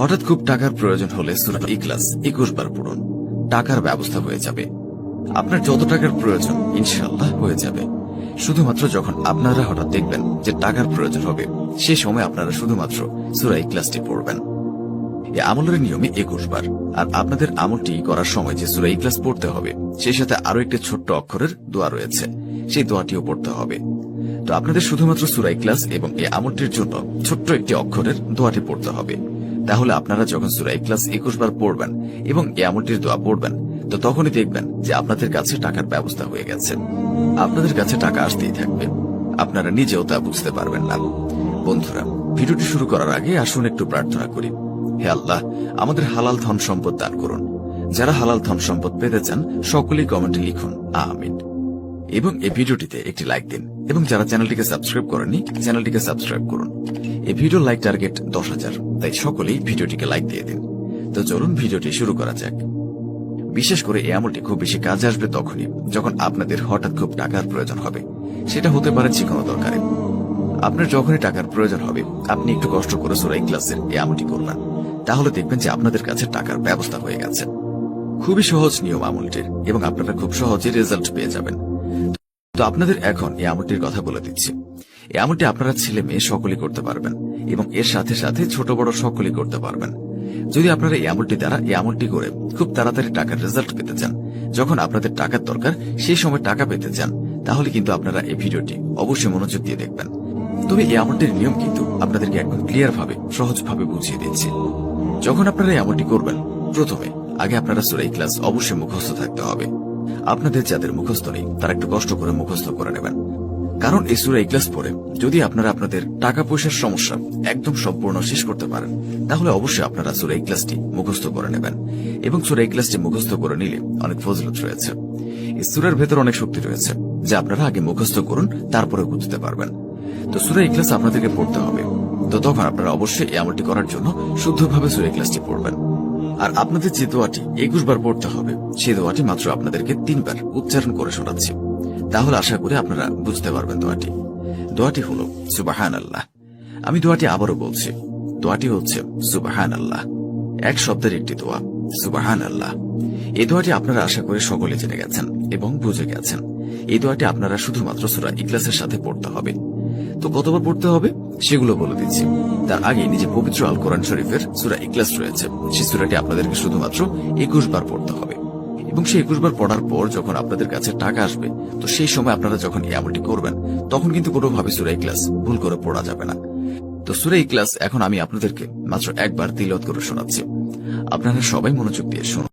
হঠাৎ খুব টাকার প্রয়োজন হলে সূরা ইখলাস 21 বার পড়ুন, টাকার ব্যবস্থা হয়ে যাবে। আপনার যত টাকার প্রয়োজন ইনশাআল্লাহ হয়ে যাবে। শুধুমাত্র যখন আপনারা হঠাৎ দেখবেন যে টাকার প্রয়োজন হবে, সে সময় আপনারা শুধুমাত্র সূরা ইখলাসটি পড়বেন। এই আমলের নিয়মে 21 বার। আর আপনাদের আমলটি করার সময় যে সূরা ইখলাস পড়তে হবে, সেই সাথে আরো একটি ছোট্ট অক্ষরের দোয়া রয়েছে, সেই দোয়াটিও পড়তে হবে। তো আপনাদের শুধুমাত্র সূরা ইখলাস এবং এই আমলটির জন্য ছোট্ট একটি অক্ষরের দোয়াটি পড়তে হবে। তাহলে আপনারা যখন সূরা ইখলাস 21 বার পড়বেন এবং এই আমলটির দোয়া পড়বেন, তো তখনই দেখবেন যে আপনাদের কাছে টাকার ব্যবস্থা হয়ে গেছে। আপনাদের কাছে টাকা আসতেই থাকবে, আপনারা নিজেও তা বুঝতে পারবেন না। বন্ধুরা, ভিডিওটি শুরু করার আগে আসুন একটু প্রার্থনা করি। হে আল্লাহ, আমাদের হালাল ধন সম্পদ দান করুন। যারা হালাল ধন সম্পদ পেতে চান সকলেই কমেন্টে লিখুন আমিন, এবং এই ভিডিওটিতে একটি লাইক দিন। এবং যারা চ্যানেলটিকে সাবস্ক্রাইব করেননি, চ্যানেলটিকে সাবস্ক্রাইব করুন। এই ভিডিওর লাইক টার্গেট 10,000, তাই সকলেই ভিডিওটিকে লাইক দিয়ে দিন। তো চলুন ভিডিওটি শুরু করা যাক। বিশেষ করে এই আমলটি খুব বেশি কাজে আসবে তখনই যখন আপনাদের হঠাৎ খুব টাকার প্রয়োজন হবে। সেটা হতে পারে যে কোনো দরকারে। আপনার যখনই টাকার প্রয়োজন হবে, আপনি একটু কষ্ট করে সূরা ইখলাসের এই আমলটি করবেন, তাহলে দেখবেন যে আপনাদের কাছে টাকার ব্যবস্থা হয়ে গেছে। খুবই সহজ নিয়ম আমলটির, এবং আপনারা খুব সহজে রেজাল্ট পেয়ে যাবেন। তো আপনাদের এখন এই আমলটির কথা বলে দিচ্ছি। এই আমলটি আপনারা ছেলে মেয়ে সকলেই করতে পারবেন, এবং এর সাথে সাথে ছোট বড় সকলেই করতে পারবেন। যদি আপনারা এই আমলটি দ্বারা এই আমলটি করে খুব তাড়াতাড়ি টাকার রেজাল্ট পেতে চান, যখন আপনাদের টাকার দরকার সেই সময় টাকা পেতে চান, তাহলে কিন্তু আপনারা এই ভিডিওটি অবশ্যই মনোযোগ দিয়ে দেখবেন। তবে এই আমলটির নিয়ম কিন্তু আপনাদেরকে একদম ক্লিয়ার ভাবে, সহজভাবে বুঝিয়ে দিচ্ছি। যখন আপনারা এই আমলটি করবেন, প্রথমে আগে আপনারা সূরা ইখলাস অবশ্যই মুখস্থ থাকতে হবে। আপনাদের যাদের মুখস্থ নেই তারা একটু কষ্ট করে মুখস্থ করে নেবেন, কারণ এই সূরা ইখলাস পড়ে যদি আপনারা আপনাদের টাকা পয়সার সমস্যা একদম সম্পূর্ণ শেষ করতে পারেন, তাহলে অবশ্যই আপনারা সূরা ইখলাসটি মুখস্থ করে নেবেন। এবং সূরা ইখলাসটি মুখস্থ করে নিলে অনেক ফজিলত রয়েছে। এই সূরার ভেতর অনেক শক্তি রয়েছে, যা আপনারা আগে মুখস্থ করুন, তারপরে বুঝতে পারবেন। তো সূরা ইখলাস আপনাদেরকে পড়তে হবে। তো তখন আপনারা অবশ্যই এই আমলটি করার জন্য শুদ্ধভাবে সূরা ইখলাসটি পড়বেন। আর আপনাদের যে দোয়াটি 21 বার পড়তে হবে, সেই দোয়াটি মাত্র আপনাদেরকে 3 বার উচ্চারণ করে শোনাচ্ছি। তাহলে আশা করি আপনারা বুঝতে পারবেন দোয়াটি হলো সুবহানাল্লাহ। আমি দোয়াটি আবারও বলছি, দোয়াটি হচ্ছে সুবহানাল্লাহ। এক শব্দের একটি দোয়া, সুবহানাল্লাহ। এই দোয়াটি আপনারা আশা করি সকলে জেনে গেছেন এবং বুঝে গেছেন। এই দোয়াটি আপনারা শুধুমাত্র সূরা ইখলাসের সাথে পড়তে হবে। তো কতবার পড়তে হবে সেগুলো বলে দিচ্ছি। তার আগে নিজে পবিত্র আল কোরআন শরীফের সূরা ইখলাস রয়েছে, সেই সূরাটি আপনাদেরকে শুধুমাত্র 21 বার পড়তে হবে। এবং সেই 21 বার পড়ার পর যখন আপনাদের কাছে টাকা আসবে, তো সেই সময় আপনারা যখন এই আমলটি করবেন, তখন কিন্তু কোনোভাবে সূরা ইখলাস ভুল করে পড়া যাবে না। তো সূরা ইখলাস এখন আমি আপনাদেরকে মাত্র একবার তিলাওয়াত করে শোনাচ্ছি। আপনারা সবাই মনোযোগ দিয়ে শুনুন।